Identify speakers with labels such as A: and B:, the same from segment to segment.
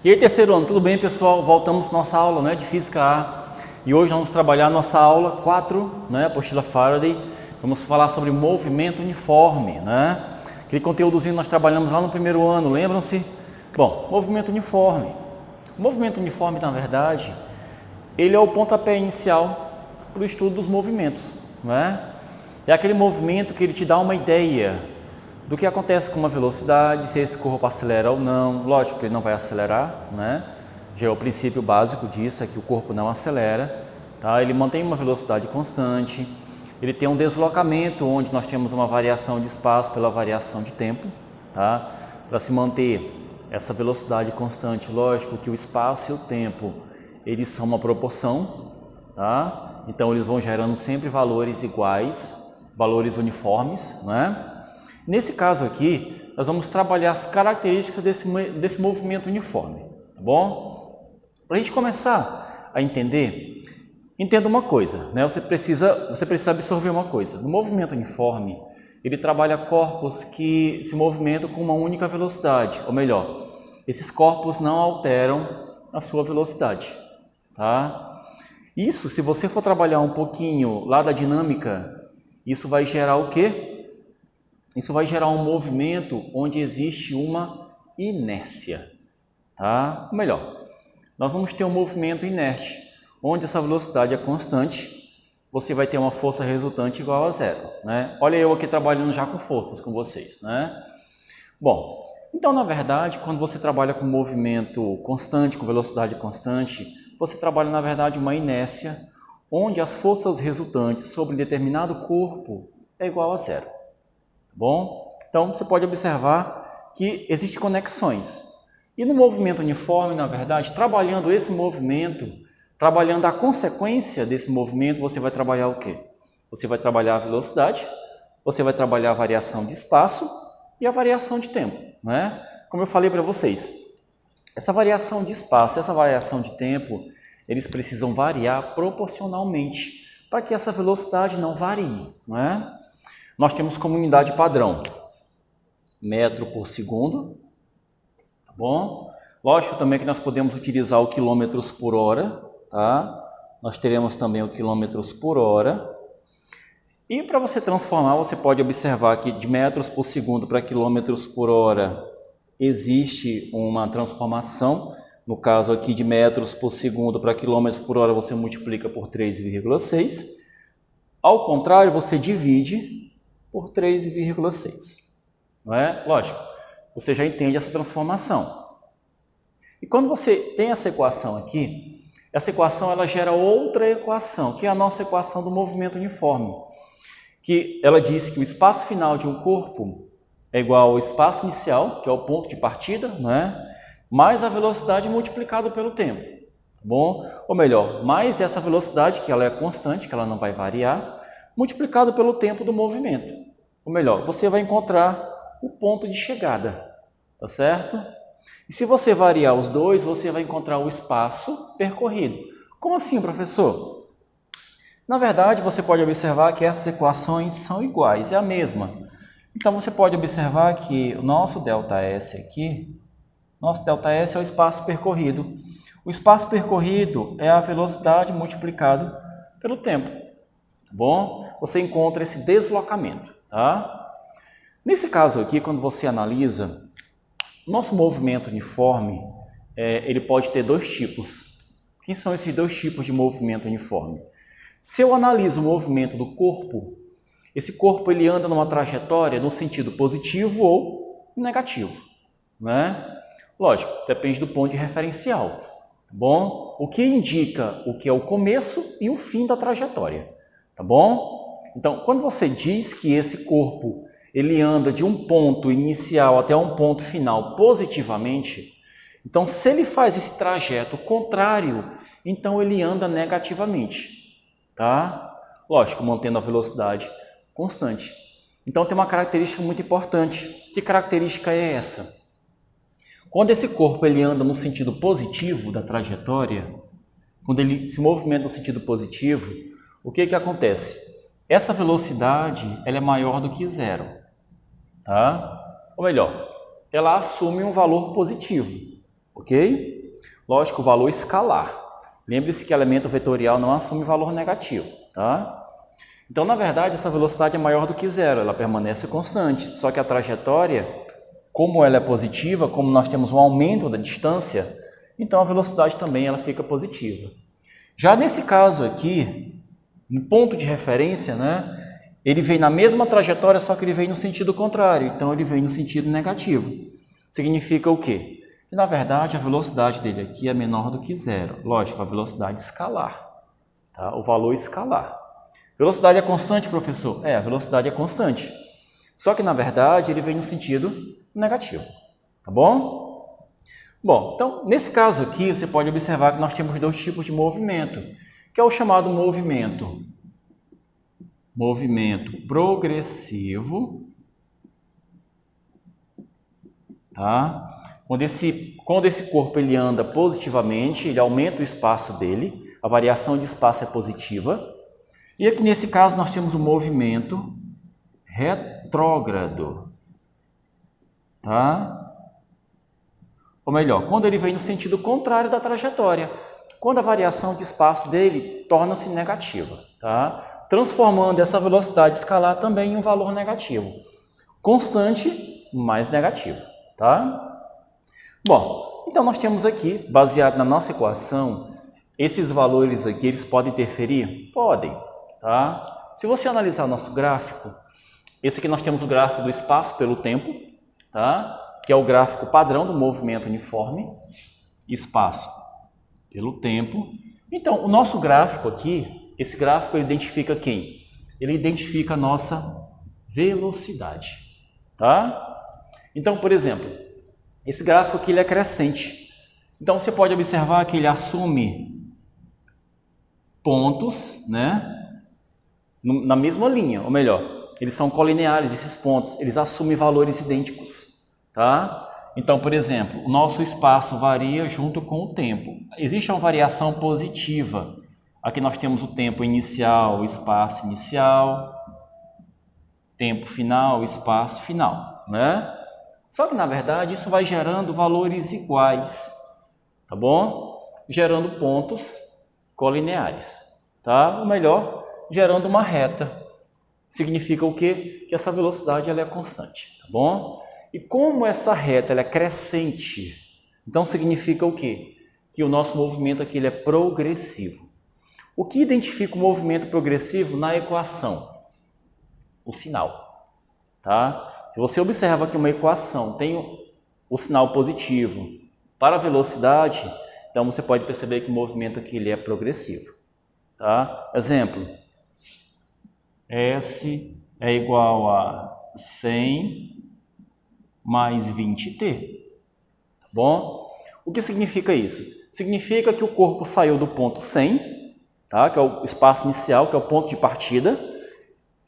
A: E aí, terceiro ano, tudo bem, pessoal? Voltamos à nossa aula, né, de Física A. E hoje vamos trabalhar nossa aula 4, né, apostila Faraday. Vamos falar sobre movimento uniforme, né? Aquele conteúdozinho que nós trabalhamos lá no primeiro ano, lembram-se? Bom, movimento uniforme. O movimento uniforme, na verdade, ele é o pontapé inicial para o estudo dos movimentos, né? É aquele movimento que ele te dá uma ideia do que acontece com uma velocidade, se esse corpo acelera ou não. Lógico que ele não vai acelerar, né? Já é o princípio básico disso, é que o corpo não acelera, tá? Ele mantém uma velocidade constante, ele tem um deslocamento onde nós temos uma variação de espaço pela variação de tempo, tá? Para se manter essa velocidade constante, lógico que o espaço e o tempo, eles são uma proporção, tá? Então eles vão gerando sempre valores iguais, valores uniformes, né? Nesse caso aqui, nós vamos trabalhar as características desse movimento uniforme, tá bom? Para a gente começar a entender, entenda uma coisa, né? Você precisa absorver uma coisa. No movimento uniforme, ele trabalha corpos que se movimentam com uma única velocidade, ou melhor, esses corpos não alteram a sua velocidade, tá? Isso, se você for trabalhar um pouquinho lá da dinâmica, isso vai gerar o quê? Isso vai gerar um movimento onde existe uma inércia, tá? Ou melhor, nós vamos ter um movimento inerte, onde essa velocidade é constante, você vai ter uma força resultante igual a zero, né? Olha eu aqui trabalhando já com forças com vocês, né? Bom, então na verdade, quando você trabalha com movimento constante, com velocidade constante, você trabalha na verdade uma inércia, onde as forças resultantes sobre determinado corpo é igual a zero. Bom, então você pode observar que existem conexões. E no movimento uniforme, na verdade, trabalhando esse movimento, trabalhando a consequência desse movimento, você vai trabalhar o quê? Você vai trabalhar a velocidade, você vai trabalhar a variação de espaço e a variação de tempo, né? Como eu falei para vocês, essa variação de espaço, essa variação de tempo, eles precisam variar proporcionalmente para que essa velocidade não varie, não é? Nós temos como unidade padrão metro por segundo, tá bom? Lógico também que nós podemos utilizar o quilômetros por hora, tá? Nós teremos também o quilômetros por hora. E para você transformar, você pode observar que de metros por segundo para quilômetros por hora existe uma transformação. No caso aqui de metros por segundo para quilômetros por hora, você multiplica por 3,6. Ao contrário, você divide por 3,6, não é? Lógico, você já entende essa transformação. E quando você tem essa equação aqui, essa equação ela gera outra equação, que é a nossa equação do movimento uniforme, que ela diz que o espaço final de um corpo é igual ao espaço inicial, que é o ponto de partida, não é? Mais a velocidade multiplicado pelo tempo, tá bom? Ou melhor, mais essa velocidade, que ela é constante, que ela não vai variar, multiplicado pelo tempo do movimento. Ou melhor, você vai encontrar o ponto de chegada, tá certo? E se você variar os dois, você vai encontrar o espaço percorrido. Como assim, professor? Na verdade, você pode observar que essas equações são iguais, é a mesma. Então, você pode observar que o nosso ΔS aqui, nosso ΔS é o espaço percorrido. O espaço percorrido é a velocidade multiplicado pelo tempo. Tá bom? Você encontra esse deslocamento, tá? Nesse caso aqui, quando você analisa, nosso movimento uniforme, ele pode ter dois tipos. Quem são esses dois tipos de movimento uniforme? Se eu analiso o movimento do corpo, esse corpo ele anda numa trajetória no sentido positivo ou negativo, né? Lógico, depende do ponto de referencial, tá bom? O que indica o que é o começo e o fim da trajetória. Tá bom? Então, quando você diz que esse corpo ele anda de um ponto inicial até um ponto final positivamente, então se ele faz esse trajeto contrário, então ele anda negativamente, tá? Lógico, mantendo a velocidade constante. Então tem uma característica muito importante. Que característica é essa? Quando esse corpo ele anda no sentido positivo da trajetória, quando ele se movimenta no sentido positivo, o que acontece? Essa velocidade ela é maior do que zero, tá? Ou melhor, ela assume um valor positivo, ok? Lógico, o valor escalar. Lembre-se que elemento vetorial não assume valor negativo, tá? Então, na verdade, essa velocidade é maior do que zero, ela permanece constante, só que a trajetória, como ela é positiva, como nós temos um aumento da distância, então a velocidade também ela fica positiva. Já nesse caso aqui, no ponto de referência, né, ele vem na mesma trajetória, só que ele vem no sentido contrário, então ele vem no sentido negativo. Significa o quê? Que na verdade a velocidade dele aqui é menor do que zero. Lógico, a velocidade escalar, tá? O valor escalar. Velocidade é constante, professor? É, a velocidade é constante. Só que na verdade ele vem no sentido negativo, tá bom? Bom, então nesse caso aqui você pode observar que nós temos dois tipos de movimento, que é o chamado movimento progressivo, tá? Quando esse corpo ele anda positivamente, ele aumenta o espaço dele, a variação de espaço é positiva. E aqui nesse caso nós temos o movimento retrógrado, tá? Ou melhor, quando ele vem no sentido contrário da trajetória, quando a variação de espaço dele torna-se negativa, tá? Transformando essa velocidade escalar também em um valor negativo. Constante, mais negativo, tá? Bom, então nós temos aqui, baseado na nossa equação, esses valores aqui, eles podem interferir? Podem, tá? Se você analisar o nosso gráfico, esse aqui nós temos o gráfico do espaço pelo tempo, tá? Que é o gráfico padrão do movimento uniforme, espaço pelo tempo. Então, o nosso gráfico aqui, esse gráfico ele identifica quem? Ele identifica a nossa velocidade, tá? Então, por exemplo, esse gráfico aqui ele é crescente. Então, você pode observar que ele assume pontos, né? Na mesma linha, ou melhor, eles são colineares, esses pontos, eles assumem valores idênticos, tá? Então, por exemplo, o nosso espaço varia junto com o tempo. Existe uma variação positiva. Aqui nós temos o tempo inicial, o espaço inicial, tempo final, espaço final, né? Só que, na verdade, isso vai gerando valores iguais, tá bom? Gerando pontos colineares, tá? Ou melhor, gerando uma reta. Significa o quê? Que essa velocidade ela é constante, tá bom? E como essa reta ela é crescente, então significa o quê? Que o nosso movimento aqui ele é progressivo. O que identifica o movimento progressivo na equação? O sinal, tá? Se você observa que uma equação tem o sinal positivo para a velocidade, então você pode perceber que o movimento aqui ele é progressivo, tá? Exemplo, S é igual a 100 mais 20t, tá bom? O que significa isso? Significa que o corpo saiu do ponto 100, tá? Que é o espaço inicial, que é o ponto de partida,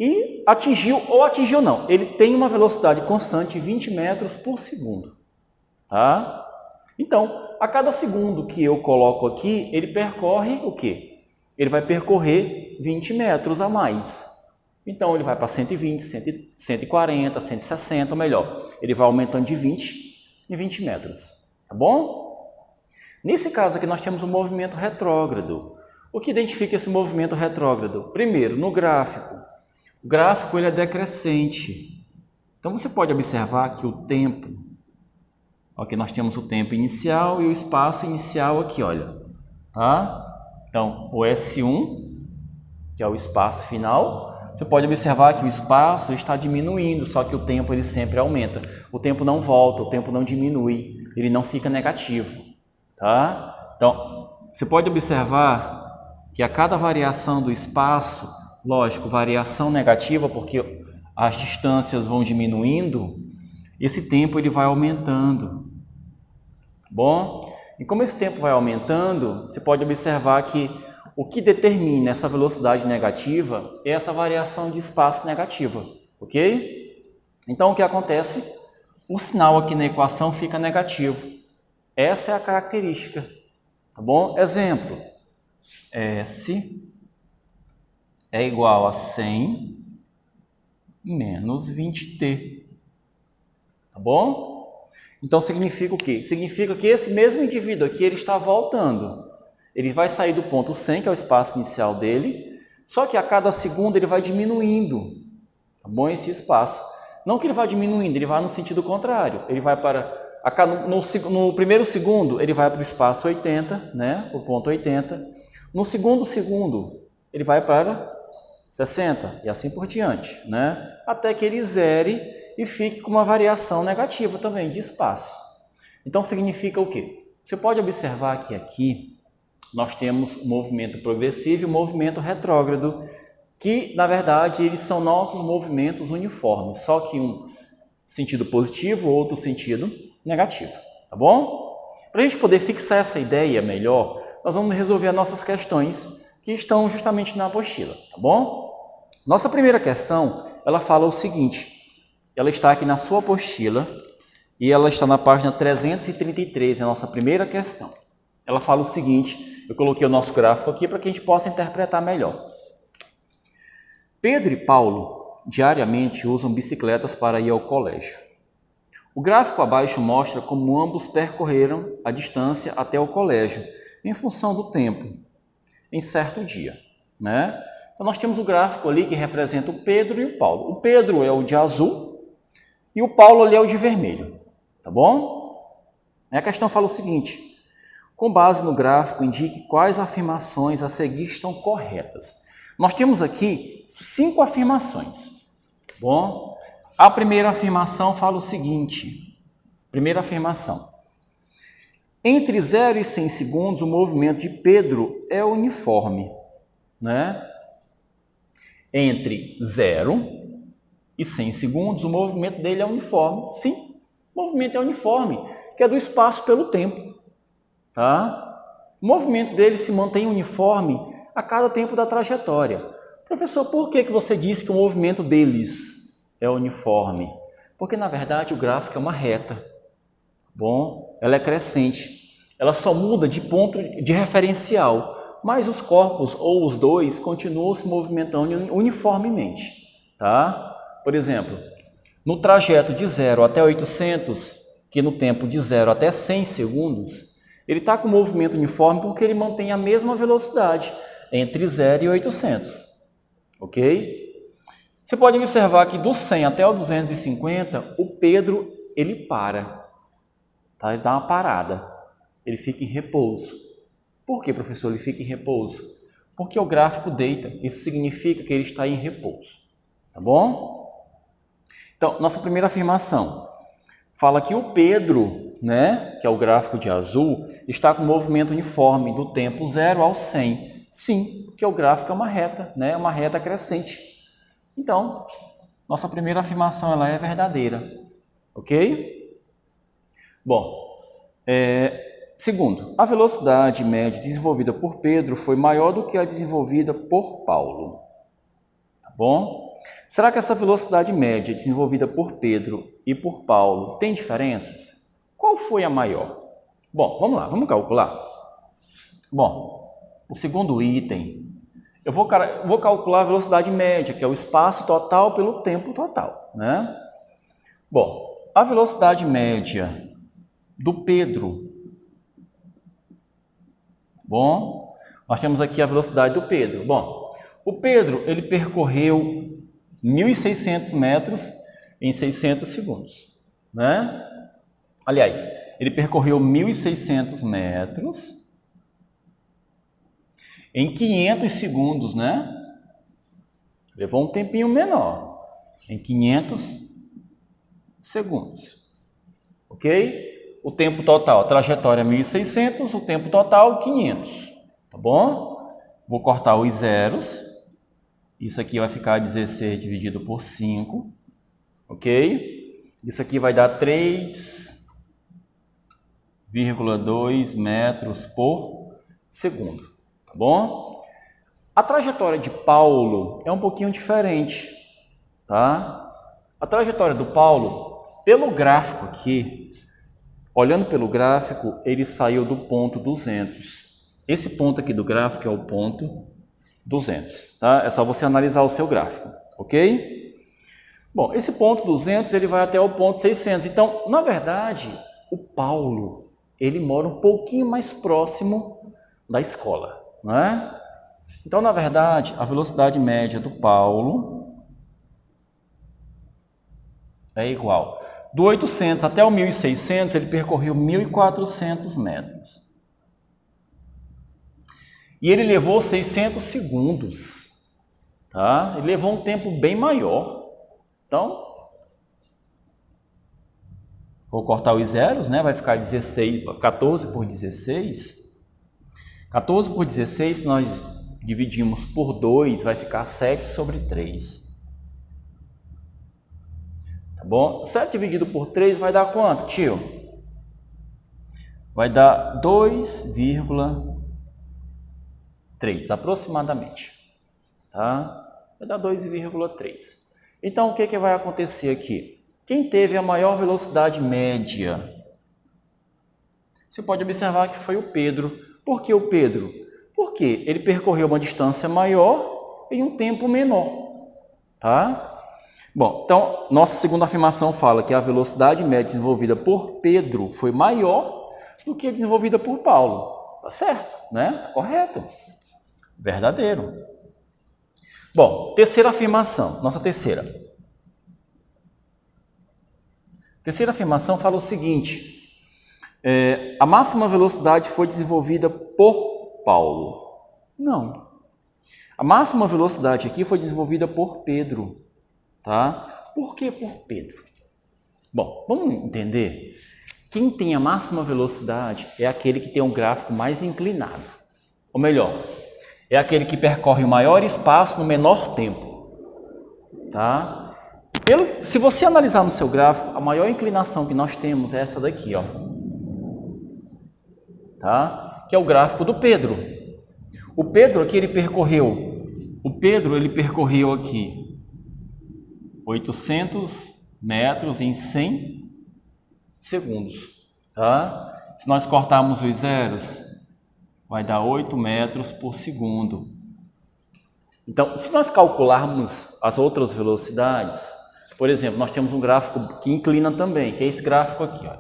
A: e atingiu ou atingiu não. Ele tem uma velocidade constante de 20 metros por segundo, tá? Então, a cada segundo que eu coloco aqui, ele percorre o quê? Ele vai percorrer 20 metros a mais. Então, ele vai para 120, 140, 160, ou melhor, ele vai aumentando de 20 em 20 metros, tá bom? Nesse caso aqui, nós temos um movimento retrógrado. O que identifica esse movimento retrógrado? Primeiro, no gráfico. O gráfico ele é decrescente. Então, você pode observar que o tempo, aqui nós temos o tempo inicial e o espaço inicial aqui, olha, tá? Então, o S1, que é o espaço final, você pode observar que o espaço está diminuindo, só que o tempo ele sempre aumenta. O tempo não volta, o tempo não diminui, ele não fica negativo, tá? Então, você pode observar que a cada variação do espaço, lógico, variação negativa, porque as distâncias vão diminuindo, esse tempo ele vai aumentando, tá bom? E como esse tempo vai aumentando, você pode observar que o que determina essa velocidade negativa é essa variação de espaço negativa, ok? Então, o que acontece? O sinal aqui na equação fica negativo. Essa é a característica, tá bom? Exemplo, S é igual a 100 menos 20t, tá bom? Então significa o quê? Significa que esse mesmo indivíduo aqui, ele está voltando. Ele vai sair do ponto 100, que é o espaço inicial dele, só que a cada segundo ele vai diminuindo, tá bom? Esse espaço. Não que ele vá diminuindo, ele vai no sentido contrário. Ele vai para, no primeiro segundo, ele vai para o espaço 80, né? Para o ponto 80. No segundo segundo, ele vai para 60 e assim por diante, né? Até que ele zere e fique com uma variação negativa também de espaço. Então significa o quê? Você pode observar que aqui nós temos o movimento progressivo e o movimento retrógrado, que na verdade eles são nossos movimentos uniformes, só que um sentido positivo, outro sentido negativo, tá bom? Para a gente poder fixar essa ideia melhor, nós vamos resolver as nossas questões que estão justamente na apostila, tá bom? Nossa primeira questão, ela fala o seguinte, ela está aqui na sua apostila e ela está na página 333, é a nossa primeira questão. Ela fala o seguinte, eu coloquei o nosso gráfico aqui para que a gente possa interpretar melhor. Pedro e Paulo diariamente usam bicicletas para ir ao colégio. O gráfico abaixo mostra como ambos percorreram a distância até o colégio, em função do tempo, em certo dia, né? Então nós temos o gráfico ali que representa o Pedro e o Paulo. O Pedro é o de azul e o Paulo ali é o de vermelho, tá bom? A questão fala o seguinte, com base no gráfico, indique quais afirmações a seguir estão corretas. Nós temos aqui 5 afirmações. Bom, a primeira afirmação fala o seguinte. Primeira afirmação. Entre 0 e 100 segundos, o movimento de Pedro é uniforme, né? Entre 0 e 100 segundos, o movimento dele é uniforme. Sim, o movimento é uniforme, que é do espaço pelo tempo. Tá? O movimento dele se mantém uniforme a cada tempo da trajetória. Professor, por que você disse que o movimento deles é uniforme? Porque, na verdade, o gráfico é uma reta. Bom, ela é crescente. Ela só muda de ponto de referencial, mas os corpos ou os dois continuam se movimentando uniformemente. Tá? Por exemplo, no trajeto de 0 até 800, que no tempo de 0 até 100 segundos, ele está com movimento uniforme porque ele mantém a mesma velocidade entre 0 e 800, ok? Você pode observar que do 100 até o 250, o Pedro, ele para, tá? Ele dá uma parada, ele fica em repouso. Por que, professor, ele fica em repouso? Porque o gráfico deita, isso significa que ele está em repouso, tá bom? Então, nossa primeira afirmação fala que o Pedro, né, que é o gráfico de azul, está com movimento uniforme do tempo 0 ao 100. Sim, porque o gráfico é uma reta, né, uma reta crescente. Então, nossa primeira afirmação ela é verdadeira, ok? Bom, segundo, a velocidade média desenvolvida por Pedro foi maior do que a desenvolvida por Paulo. Tá bom? Será que essa velocidade média desenvolvida por Pedro e por Paulo tem diferenças? Qual foi a maior? Bom, vamos lá, vamos calcular. Bom, o segundo item, eu vou calcular a velocidade média, que é o espaço total pelo tempo total, né? Bom, a velocidade média do Pedro, bom, nós temos aqui a velocidade do Pedro. Bom, o Pedro, ele percorreu 1.600 metros em 600 segundos, né? Aliás, ele percorreu 1.600 metros em 500 segundos, né? Levou um tempinho menor, em 500 segundos, ok? O tempo total, a trajetória 1.600, o tempo total 500, tá bom? Vou cortar os zeros, isso aqui vai ficar 16 dividido por 5, ok? Isso aqui vai dar 3,2 metros por segundo, tá bom? A trajetória de Paulo é um pouquinho diferente, tá? A trajetória do Paulo, pelo gráfico aqui, olhando pelo gráfico, ele saiu do ponto 200. Esse ponto aqui do gráfico é o ponto 200, tá? É só você analisar o seu gráfico, ok? Bom, esse ponto 200 ele vai até o ponto 600. Então, na verdade, o Paulo, ele mora um pouquinho mais próximo da escola, não é? Então, na verdade, a velocidade média do Paulo é igual. Do 800 até o 1.600, ele percorreu 1.400 metros. E ele levou 600 segundos, tá? Ele levou um tempo bem maior. Então, vou cortar os zeros, né? Vai ficar 14 por 16. 14 por 16, nós dividimos por 2, vai ficar 7 sobre 3. Tá bom? 7 dividido por 3 vai dar quanto, tio? Vai dar 2,3 aproximadamente. Tá? Vai dar 2,3. Então, o que vai acontecer aqui? Quem teve a maior velocidade média? Você pode observar que foi o Pedro. Por que o Pedro? Porque ele percorreu uma distância maior em um tempo menor. Tá? Bom, então, nossa segunda afirmação fala que a velocidade média desenvolvida por Pedro foi maior do que a desenvolvida por Paulo. Tá certo, né? Tá correto. Verdadeiro. Bom, terceira afirmação, nossa terceira. Terceira afirmação fala o seguinte: a máxima velocidade foi desenvolvida por Paulo. Não. A máxima velocidade aqui foi desenvolvida por Pedro. Tá? Por que por Pedro? Bom, vamos entender. Quem tem a máxima velocidade é aquele que tem um gráfico mais inclinado. Ou melhor, é aquele que percorre o maior espaço no menor tempo. Tá? Se você analisar no seu gráfico, a maior inclinação que nós temos é essa daqui, ó. Tá? Que é o gráfico do Pedro. O Pedro aqui, ele percorreu aqui 800 metros em 100 segundos, tá? Se nós cortarmos os zeros, vai dar 8 metros por segundo. Então, se nós calcularmos as outras velocidades, por exemplo, nós temos um gráfico que inclina também, que é esse gráfico aqui, ó.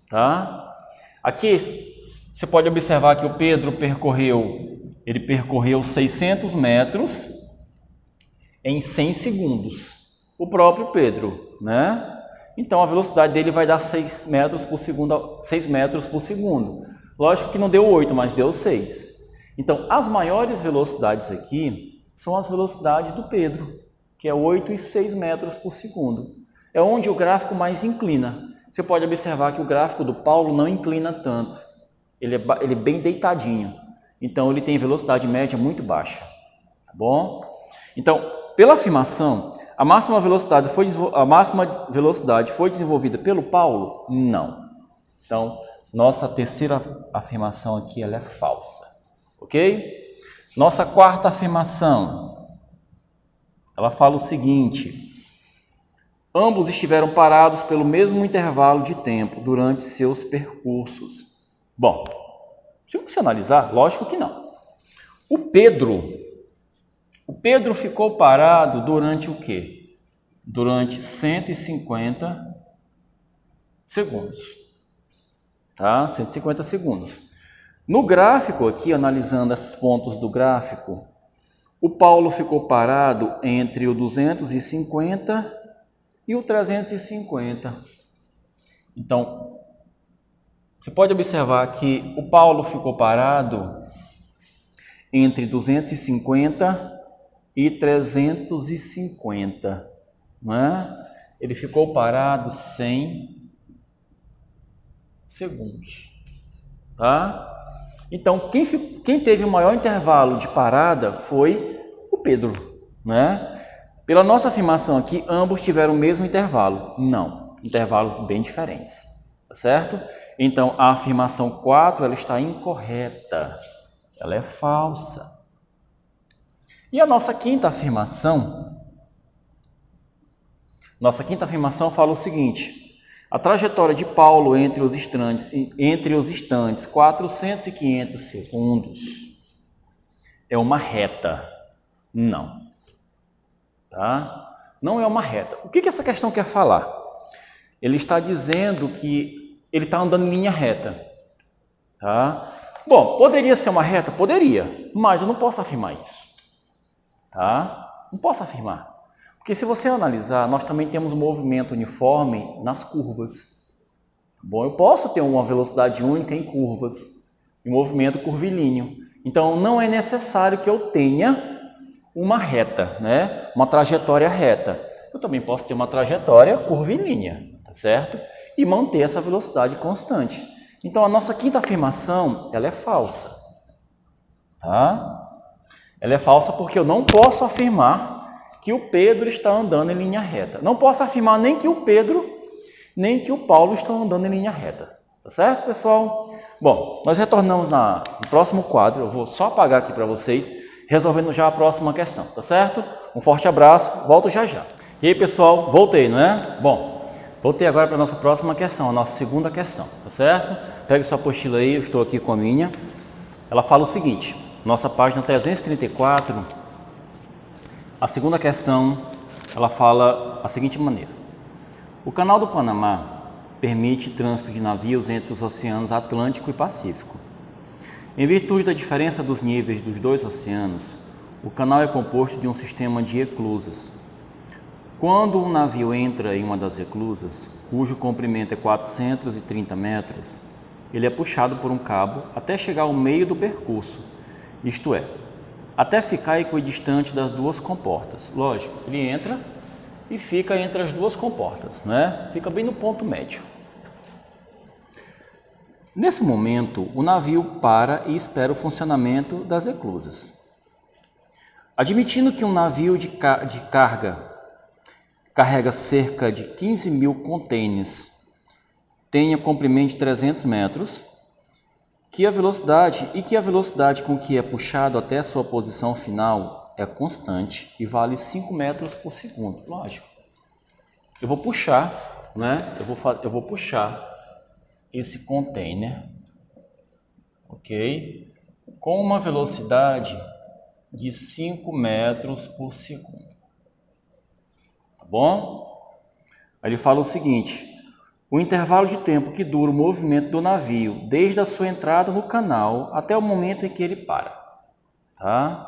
A: Tá? Aqui, você pode observar que o Pedro percorreu 600 metros em 100 segundos, o próprio Pedro, né? Então a velocidade dele vai dar 6 metros por segundo. Lógico que não deu 8, mas deu 6. Então as maiores velocidades aqui são as velocidades do Pedro, que é 8 e 6 metros por segundo. É onde o gráfico mais inclina. Você pode observar que o gráfico do Paulo não inclina tanto. Ele é bem deitadinho. Então ele tem velocidade média muito baixa. Tá bom? Então, pela afirmação, a máxima velocidade foi desenvolvida pelo Paulo? Não. Então, nossa terceira afirmação aqui ela é falsa. Ok? Nossa quarta afirmação, ela fala o seguinte: ambos estiveram parados pelo mesmo intervalo de tempo durante seus percursos. Bom, se você analisar, lógico que não. O Pedro ficou parado durante o quê? Durante 150 segundos. Tá? 150 segundos. No gráfico aqui, analisando esses pontos do gráfico, o Paulo ficou parado entre o 250 e o 350. Então, você pode observar que o Paulo ficou parado entre 250 e 350, não é? Ele ficou parado 100 segundos, tá? Então, quem teve o maior intervalo de parada foi o Pedro, né? Pela nossa afirmação aqui, ambos tiveram o mesmo intervalo. Não, intervalos bem diferentes, tá certo? Então, a afirmação 4, ela está incorreta, ela é falsa. E a nossa quinta afirmação fala o seguinte: a trajetória de Paulo entre os instantes 400 e 500 segundos é uma reta. Não. Tá? Não é uma reta. O que essa questão quer falar? ele está dizendo que ele está andando em linha reta. Tá? Bom, poderia ser uma reta? Poderia, mas eu não posso afirmar isso. Tá? Não posso afirmar. Porque se você analisar, nós também temos movimento uniforme nas curvas. Bom, eu posso ter uma velocidade única em curvas, em movimento curvilíneo. Então, não é necessário que eu tenha uma reta, né? Uma trajetória reta. Eu também posso ter uma trajetória curvilínea, tá certo? E manter essa velocidade constante. Então, a nossa quinta afirmação, ela é falsa. Tá? Ela é falsa porque eu não posso afirmar que o Pedro está andando em linha reta. Não posso afirmar nem que o Pedro, nem que o Paulo estão andando em linha reta. Tá certo, pessoal? Bom, nós retornamos no próximo quadro. Eu vou só apagar aqui para vocês, resolvendo já a próxima questão, tá certo? Um forte abraço, volto já já. E aí, pessoal, voltei, não é? Bom, voltei agora para a nossa próxima questão, a nossa segunda questão, tá certo? Pegue sua apostila aí, eu estou aqui com a minha. Ela fala o seguinte, nossa página 334, a segunda questão, ela fala a seguinte maneira. O Canal do Panamá permite trânsito de navios entre os oceanos Atlântico e Pacífico. Em virtude da diferença dos níveis dos dois oceanos, o canal é composto de um sistema de eclusas. Quando um navio entra em uma das eclusas, cujo comprimento é 430 metros, ele é puxado por um cabo até chegar ao meio do percurso, isto é, até ficar equidistante das duas comportas. Lógico, ele entra e fica entre as duas comportas, né? Fica bem no ponto médio. Nesse momento, o navio para e espera o funcionamento das eclusas. Admitindo que um navio de carga carrega cerca de 15.000 contêineres, tenha comprimento de 300 metros, que a velocidade com que é puxado até a sua posição final é constante e vale 5 metros por segundo. Lógico. Eu vou puxar, né? Eu vou puxar esse container, ok? Com uma velocidade de 5 metros por segundo. Tá bom? Aí ele fala o seguinte: o intervalo de tempo que dura o movimento do navio desde a sua entrada no canal até o momento em que ele para. Tá?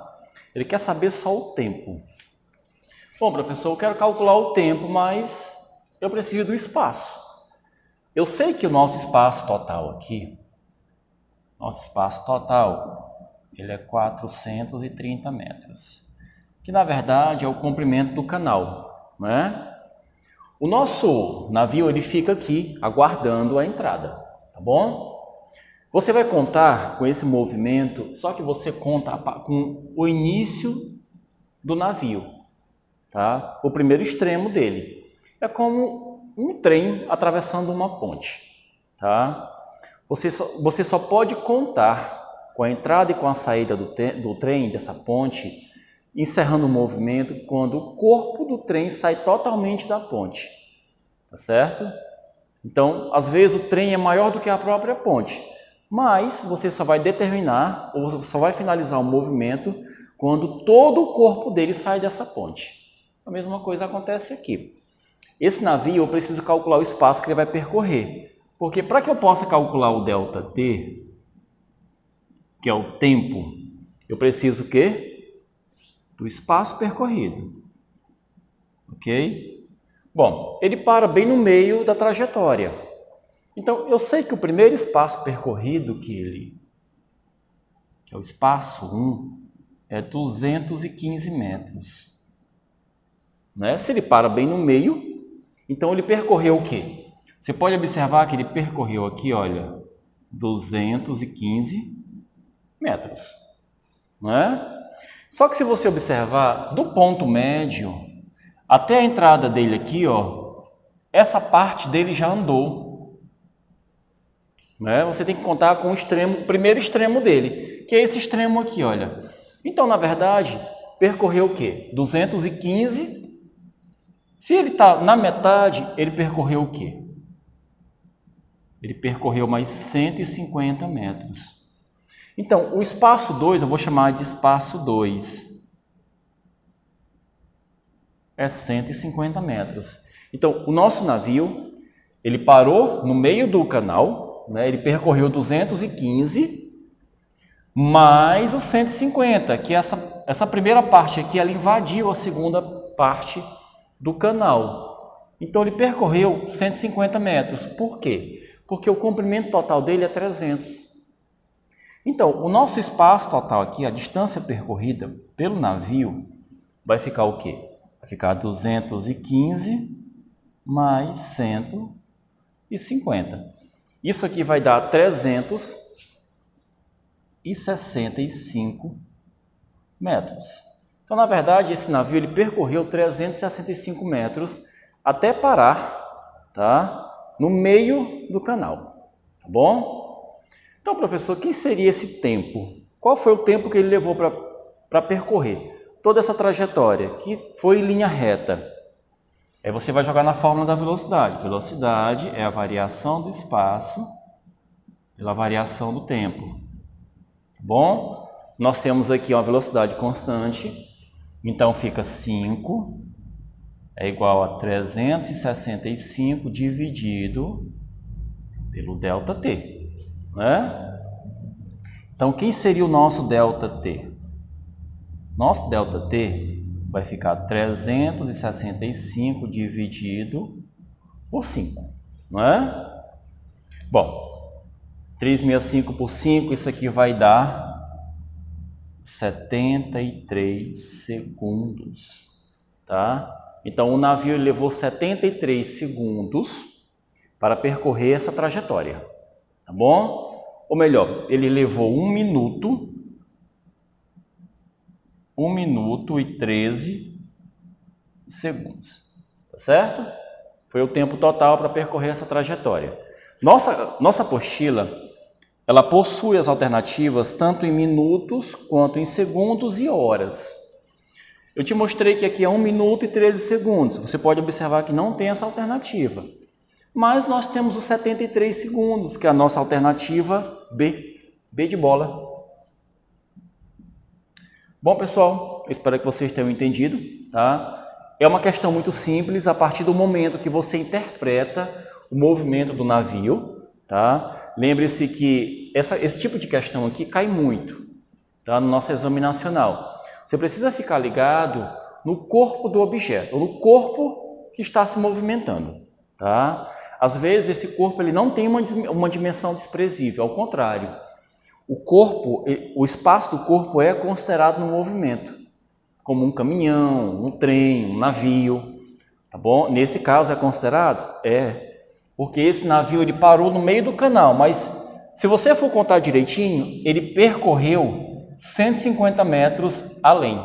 A: Ele quer saber só o tempo. Bom, professor, eu quero calcular o tempo, mas eu preciso do espaço. Eu sei que o nosso espaço total aqui, ele é 430 metros, que na verdade é o comprimento do canal, né? O nosso navio ele fica aqui aguardando a entrada, tá bom? Você vai contar com esse movimento, só que você conta com o início do navio, tá? O primeiro extremo dele. É como um trem atravessando uma ponte, tá? Você só pode contar com a entrada e com a saída do trem, dessa ponte, encerrando o movimento quando o corpo do trem sai totalmente da ponte, tá certo? Então, às vezes o trem é maior do que a própria ponte, mas você só vai determinar, ou só vai finalizar o movimento quando todo o corpo dele sai dessa ponte. A mesma coisa acontece aqui. Esse navio eu preciso calcular o espaço que ele vai percorrer, porque para que eu possa calcular o ΔT, que é o tempo, eu preciso o quê? Do espaço percorrido, ok? Bom, ele para bem no meio da trajetória. Então, eu sei que o primeiro espaço percorrido que é o espaço 1, é 215 metros. Né? Se ele para bem no meio, então ele percorreu o quê? Você pode observar que ele percorreu aqui, olha, 215 metros. Né? Só que se você observar, do ponto médio até a entrada dele aqui, ó, essa parte dele já andou. Né? Você tem que contar com o primeiro extremo dele, que é esse extremo aqui, olha. Então, na verdade, percorreu o quê? 215. Se ele está na metade, ele percorreu o quê? Ele percorreu mais 150 metros. Então, o espaço 2, eu vou chamar de espaço 2. É 150 metros. Então, o nosso navio, Ele parou no meio do canal, né? Ele percorreu 215 mais os 150, que essa primeira parte aqui, ela invadiu a segunda parte do canal. Então ele percorreu 150 metros. Por quê? Porque o comprimento total dele é 300. Então, o nosso espaço total aqui, a distância percorrida pelo navio, vai ficar o quê? Vai ficar 215 mais 150. Isso aqui vai dar 365 metros. Então, na verdade, esse navio ele percorreu 365 metros até parar, tá? No meio do canal, tá bom? Então, professor, quem seria esse tempo? Qual foi o tempo que ele levou para percorrer toda essa trajetória, que foi em linha reta? Aí você vai jogar na fórmula da velocidade. Velocidade é a variação do espaço pela variação do tempo. Tá bom? Nós temos aqui uma velocidade constante, então fica 5 é igual a 365 dividido pelo ΔT. Né? Então, quem seria o nosso ΔT? Nosso ΔT vai ficar 365 dividido por 5, não é? Bom, 365 por 5, isso aqui vai dar 73 segundos, tá? Então, o navio levou 73 segundos para percorrer essa trajetória. Tá bom? Ou melhor, ele levou 1 minuto e 13 segundos. Tá certo? Foi o tempo total para percorrer essa trajetória. Nossa apostila, ela possui as alternativas tanto em minutos quanto em segundos e horas. Eu te mostrei que aqui é 1 minuto e 13 segundos. Você pode observar que não tem essa alternativa. Mas nós temos os 73 segundos, que é a nossa alternativa B. B de bola. Bom, pessoal, eu espero que vocês tenham entendido, tá? É uma questão muito simples a partir do momento que você interpreta o movimento do navio, tá? Lembre-se que esse tipo de questão aqui cai muito, tá? No nosso exame nacional. Você precisa ficar ligado no corpo do objeto, ou no corpo que está se movimentando, tá? Às vezes esse corpo ele não tem uma dimensão desprezível, ao contrário. O espaço do corpo é considerado no movimento, como um caminhão, um trem, um navio, tá bom? Nesse caso é considerado? É, porque esse navio ele parou no meio do canal, mas se você for contar direitinho, ele percorreu 150 metros além,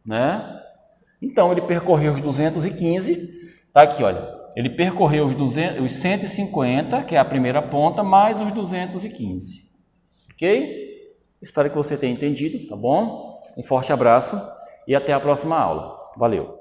A: né? Então ele percorreu os 215, tá aqui, olha. Ele percorreu os 150, que é a primeira ponta, mais os 215. Ok? Espero que você tenha entendido, tá bom? Um forte abraço e até a próxima aula. Valeu!